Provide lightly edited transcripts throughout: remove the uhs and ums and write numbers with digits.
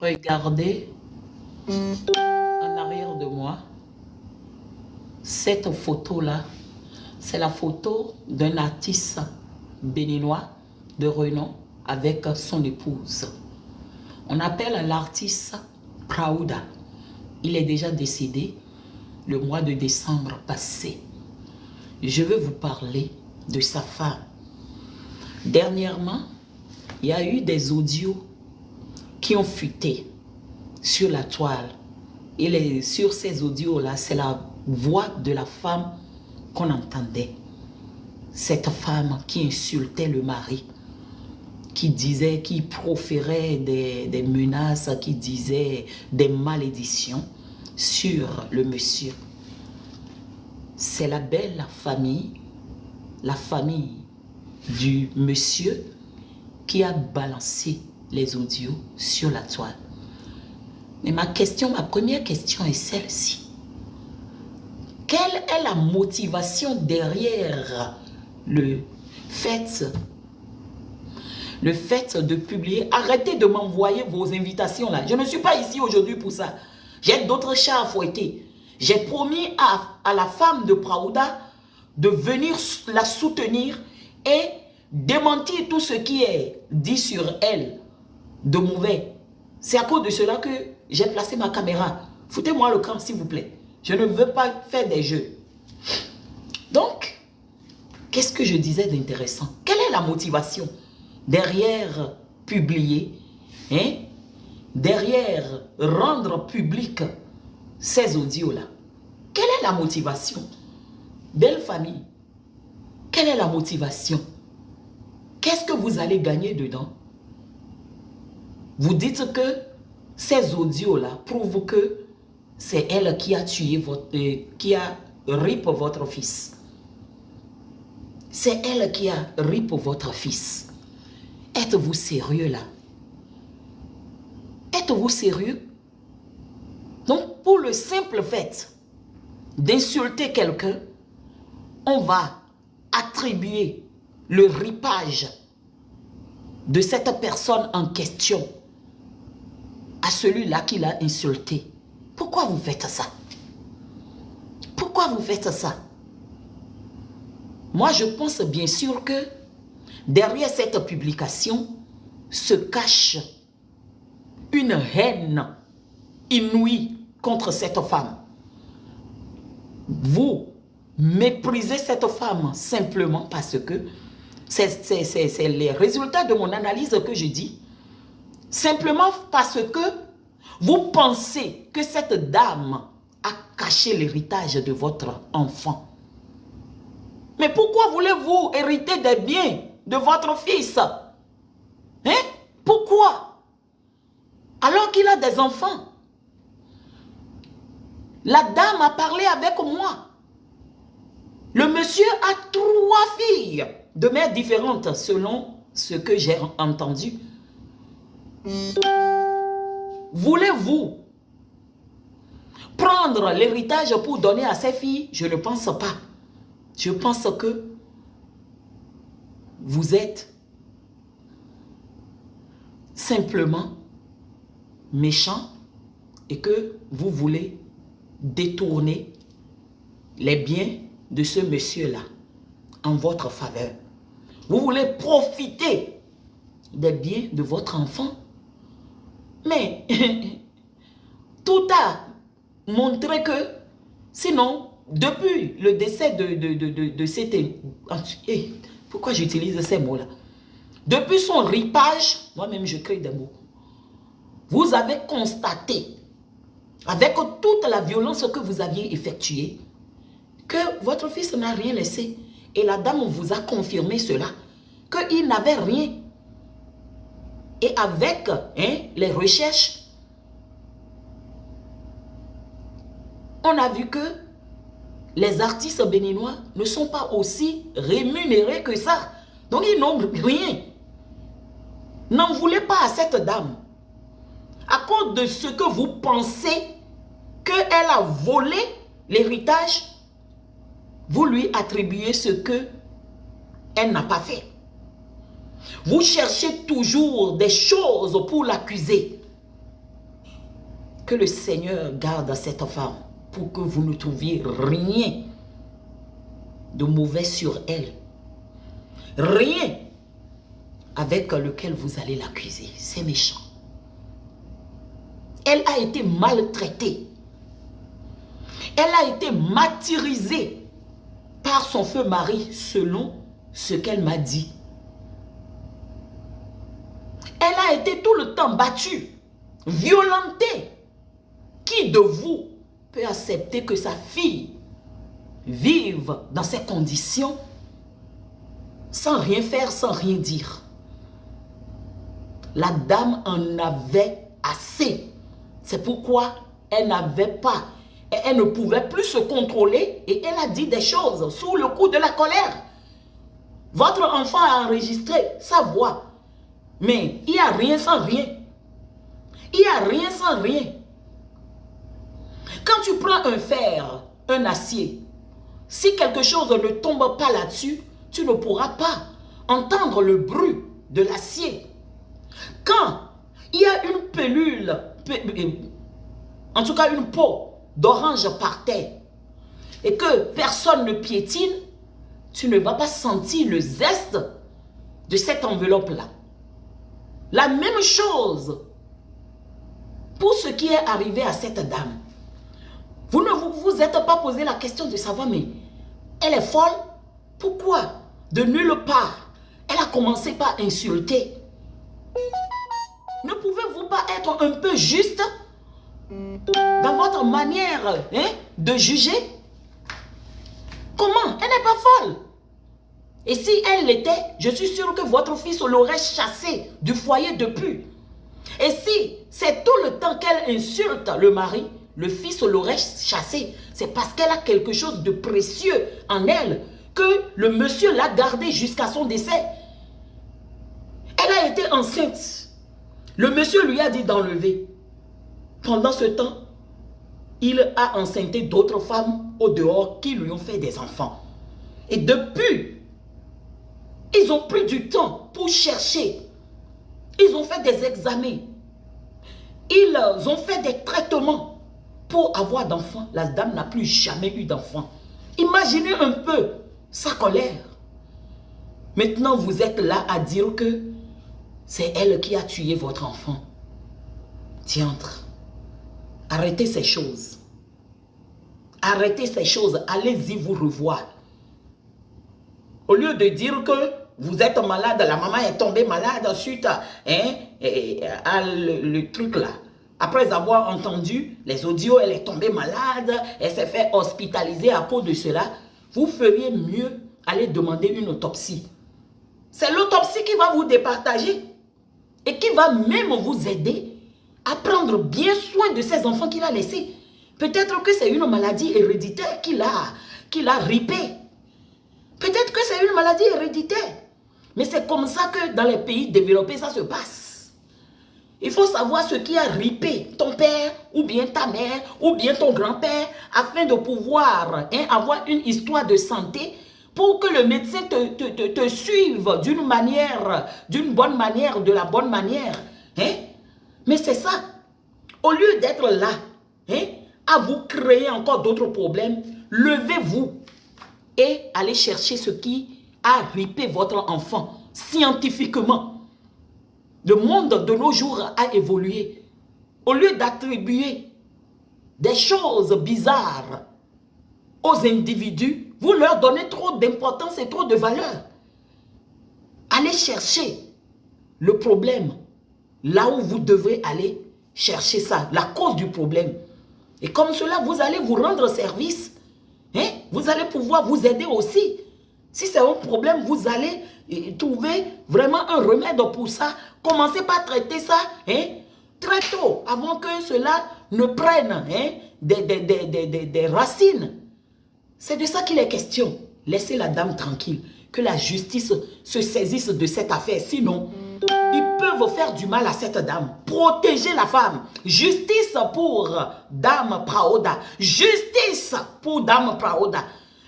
Regardez en arrière de moi, cette photo-là, c'est la photo d'un artiste béninois de renom avec son épouse. On appelle l'artiste Praouda. Il est déjà décédé le mois de décembre passé. Je veux vous parler de sa femme. Dernièrement, il y a eu des audios qui ont fuité sur la toile. Et sur ces audios-là, c'est la voix de la femme qu'on entendait. Cette femme qui insultait le mari, qui disait, qui proférait des menaces, qui disait des malédictions sur le monsieur. C'est la belle famille, la famille du monsieur qui a balancé les audios sur la toile. Mais ma première question est celle-ci. Quelle est la motivation derrière le fait de publier? Arrêtez de m'envoyer vos invitations là. Je ne suis pas ici aujourd'hui pour ça. J'ai d'autres chats à fouetter. J'ai promis à la femme de Praouda de venir la soutenir et démentir tout ce qui est dit sur elle de mauvais. C'est à cause de cela que j'ai placé ma caméra. Foutez-moi le camp, s'il vous plaît. Je ne veux pas faire des jeux. Donc, qu'est-ce que je disais d'intéressant? Quelle est la motivation derrière publier, derrière rendre public ces audios-là? Quelle est la motivation? Belle famille, quelle est la motivation? Qu'est-ce que vous allez gagner dedans? Vous dites que ces audios-là prouvent que c'est elle qui a tué qui a rip votre fils. C'est elle qui a rip votre fils. Êtes-vous sérieux là? Êtes-vous sérieux? Donc, pour le simple fait d'insulter quelqu'un, on va attribuer le ripage de cette personne en question à celui-là qui l'a insulté. Pourquoi vous faites ça? Pourquoi vous faites ça? Moi, je pense bien sûr que derrière cette publication se cache une haine inouïe contre cette femme. Vous méprisez cette femme simplement parce que c'est les résultats de mon analyse que je dis. Simplement parce que vous pensez que cette dame a caché l'héritage de votre enfant. Mais pourquoi voulez-vous hériter des biens de votre fils? Pourquoi? Alors qu'il a des enfants. La dame a parlé avec moi. Le monsieur a 3 filles de mères différentes selon ce que j'ai entendu. Voulez-vous prendre l'héritage pour donner à ses filles? Je ne pense pas. Je pense que vous êtes simplement méchant et que vous voulez détourner les biens de ce monsieur-là en votre faveur. Vous voulez profiter des biens de votre enfant. Mais tout a montré que, sinon, depuis le décès de cet... pourquoi j'utilise ces mots-là? Depuis son ripage, moi-même je crée des mots. Vous avez constaté, avec toute la violence que vous aviez effectuée, que votre fils n'a rien laissé. Et la dame vous a confirmé cela, qu'il n'avait rien. Et avec les recherches, on a vu que les artistes béninois ne sont pas aussi rémunérés que ça. Donc ils n'ont rien. N'en voulez pas à cette dame. À cause de ce que vous pensez qu'elle a volé l'héritage, vous lui attribuez ce qu'elle n'a pas fait. Vous cherchez toujours des choses pour l'accuser. Que le Seigneur garde cette femme pour que vous ne trouviez rien de mauvais sur elle. Rien avec lequel vous allez l'accuser. C'est méchant. Elle a été maltraitée. Elle a été martyrisée par son feu mari selon ce qu'elle m'a dit. Elle a été tout le temps battue, violentée. Qui de vous peut accepter que sa fille vive dans ces conditions sans rien faire, sans rien dire? La dame en avait assez. C'est pourquoi elle n'avait pas, elle ne pouvait plus se contrôler et elle a dit des choses sous le coup de la colère. Votre enfant a enregistré sa voix. Mais il n'y a rien sans rien. Il n'y a rien sans rien. Quand tu prends un fer, un acier, si quelque chose ne tombe pas là-dessus, tu ne pourras pas entendre le bruit de l'acier. Quand il y a une pelule, en tout cas une peau d'orange par terre, et que personne ne piétine, tu ne vas pas sentir le zeste de cette enveloppe-là. La même chose pour ce qui est arrivé à cette dame. Vous ne vous êtes pas posé la question de savoir, mais elle est folle? Pourquoi? De nulle part, elle a commencé par insulter. Ne pouvez-vous pas être un peu juste dans votre manière de juger? Comment? Elle n'est pas folle. Et si elle l'était, je suis sûre que votre fils l'aurait chassé du foyer depuis. Et si c'est tout le temps qu'elle insulte le mari, le fils l'aurait chassé. C'est parce qu'elle a quelque chose de précieux en elle que le monsieur l'a gardé jusqu'à son décès. Elle a été enceinte. Le monsieur lui a dit d'enlever. Pendant ce temps, il a enceinté d'autres femmes au dehors qui lui ont fait des enfants. Et depuis, ils ont pris du temps pour chercher. Ils ont fait des examens. Ils ont fait des traitements pour avoir d'enfants. La dame n'a plus jamais eu d'enfants. Imaginez un peu sa colère. Maintenant, vous êtes là à dire que c'est elle qui a tué votre enfant. Diantre. Arrêtez ces choses. Arrêtez ces choses. Allez-y vous revoir. Au lieu de dire que vous êtes malade, la maman est tombée malade suite à, le truc là. Après avoir entendu les audios, elle est tombée malade, elle s'est fait hospitaliser à cause de cela. Vous feriez mieux aller demander une autopsie. C'est l'autopsie qui va vous départager et qui va même vous aider à prendre bien soin de ces enfants qu'il a laissés. Peut-être que c'est une maladie héréditaire qu'il a ripé. Peut-être que c'est une maladie héréditaire. Mais c'est comme ça que dans les pays développés, ça se passe. Il faut savoir ce qui a ripé ton père, ou bien ta mère, ou bien ton grand-père, afin de pouvoir avoir une histoire de santé pour que le médecin te suive d'une manière, d'une bonne manière, de la bonne manière. Mais c'est ça. Au lieu d'être là, à vous créer encore d'autres problèmes, levez-vous et allez chercher ce qui a ripé votre enfant scientifiquement. Le monde de nos jours a évolué. Au lieu d'attribuer des choses bizarres aux individus, vous leur donnez trop d'importance et trop de valeur. Allez chercher le problème là où vous devez aller chercher ça, la cause du problème. Et comme cela, vous allez vous rendre service. Vous allez pouvoir vous aider aussi. Si c'est un problème, vous allez trouver vraiment un remède pour ça. Commencez par traiter ça très tôt, avant que cela ne prenne des racines. C'est de ça qu'il est question. Laissez la dame tranquille. Que la justice se saisisse de cette affaire. Sinon, ils peuvent faire du mal à cette dame. Protégez la femme. Justice pour Dame Praoda. Justice pour Dame Praoda.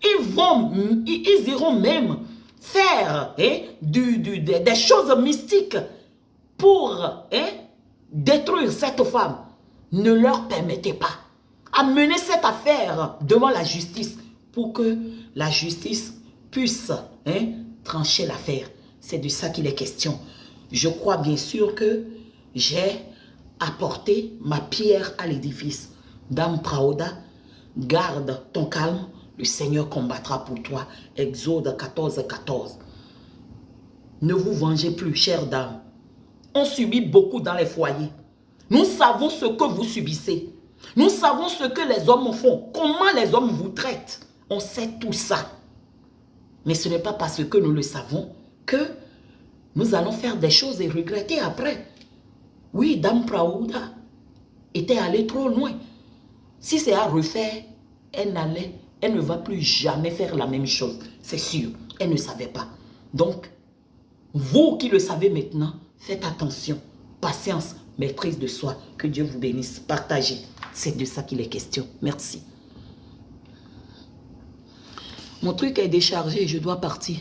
Ils iront même faire des choses mystiques pour détruire cette femme. Ne leur permettez pas. Amenez cette affaire devant la justice pour que la justice puisse trancher l'affaire. C'est de ça qu'il est question. Je crois bien sûr que j'ai apporté ma pierre à l'édifice. Dame Praouda, garde ton calme, le Seigneur combattra pour toi. Exode 14, 14. Ne vous vengez plus, chère dame. On subit beaucoup dans les foyers. Nous savons ce que vous subissez. Nous savons ce que les hommes font. Comment les hommes vous traitent. On sait tout ça. Mais ce n'est pas parce que nous le savons que nous allons faire des choses et regretter après. Oui, Dame Praouda était allée trop loin. Si c'est à refaire, elle ne va plus jamais faire la même chose. C'est sûr, elle ne savait pas. Donc, vous qui le savez maintenant, faites attention, patience, maîtrise de soi. Que Dieu vous bénisse. Partagez. C'est de ça qu'il est question. Merci. Mon truc est déchargé, je dois partir.